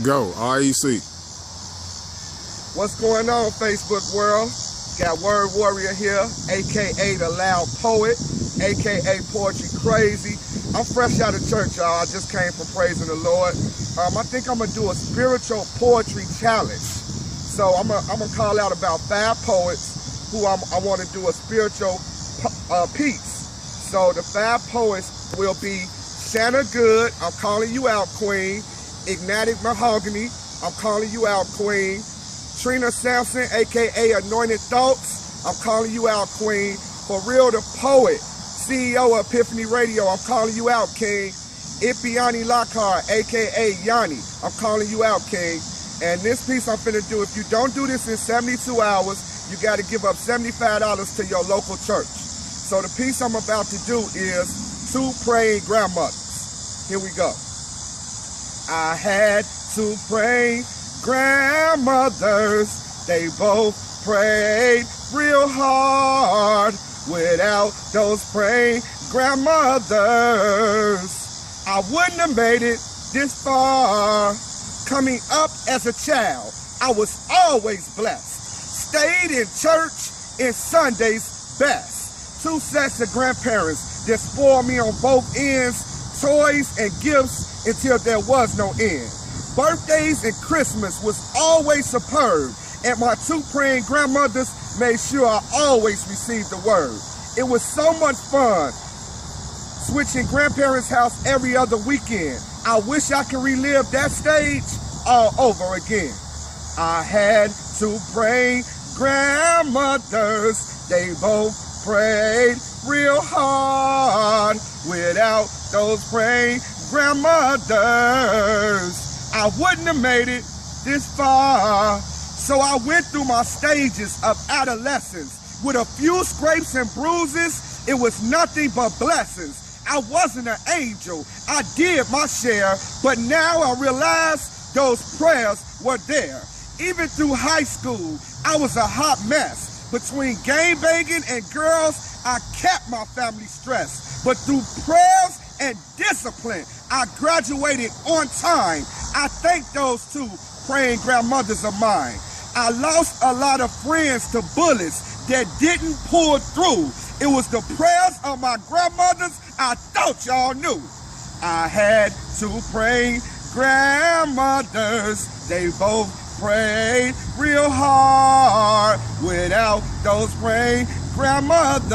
Go, REC. What's going on, Facebook world? Got Word Warrior here, aka the Loud Poet, aka Poetry Crazy. I'm fresh out of church, y'all. I just came from praising the Lord. I think I'm gonna do a spiritual poetry challenge. So I'm gonna call out about 5 poets who I want to do a spiritual piece. So the 5 poets will be Shanna Good, I'm calling you out, Queen. Ignatic Mahogany, I'm calling you out, Queen. Trina Sampson, aka Anointed Thoughts, I'm calling you out, Queen. For Real the Poet, CEO of Epiphany Radio, I'm calling you out, King. Ipiani Lockhart, aka Yanni, I'm calling you out, King. And this piece I'm finna do, if you don't do this in 72 hours, you gotta give up $75 to your local church. So the piece I'm about to do is 2 praying grandmothers. Here we go. I had 2 praying grandmothers, they both prayed real hard. Without those praying grandmothers, I wouldn't have made it this far. Coming up as a child, I was always blessed. Stayed in church in Sundays best. 2 sets of grandparents that spoiled me on both ends, toys and gifts until there was no end. Birthdays and Christmas was always superb, and my 2 praying grandmothers made sure I always received the word. It was so much fun switching grandparents' house every other weekend. I wish I could relive that stage all over again. I had 2 praying grandmothers, they both prayed real hard. Without those praying grandmothers, I wouldn't have made it this far. So I went through my stages of adolescence. With a few scrapes and bruises, it was nothing but blessings. I wasn't an angel, I did my share, but now I realize those prayers were there. Even through high school, I was a hot mess. Between gangbanging and girls, I kept my family stressed. But through prayers and discipline, I graduated on time. I thank those 2 praying grandmothers of mine. I lost a lot of friends to bullets that didn't pull through. It was the prayers of my grandmothers I thought y'all knew. I had 2 praying grandmothers, they both prayed real hard. Without those praying grandmothers,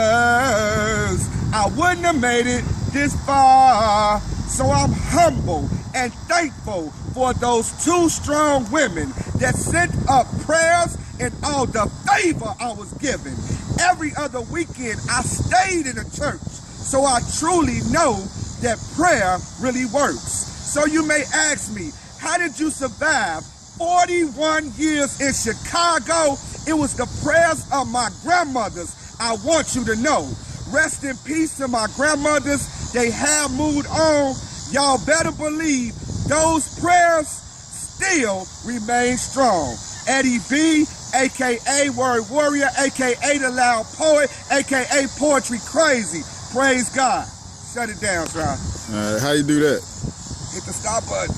I wouldn't have made it this far. So I'm humble and thankful for those 2 strong women that sent up prayers and all the favor I was given. Every other weekend I stayed in a church, so I truly know that prayer really works. So you may ask me, how did you survive 41 years in Chicago? It was the prayers of my grandmothers. I want you to know. Rest in peace to my grandmothers. They have moved on. Y'all better believe those prayers still remain strong. Eddie B, aka Word Warrior, aka the Loud Poet, aka Poetry Crazy. Praise God. Shut it down, Sean. All right, how you do that? Hit the stop button.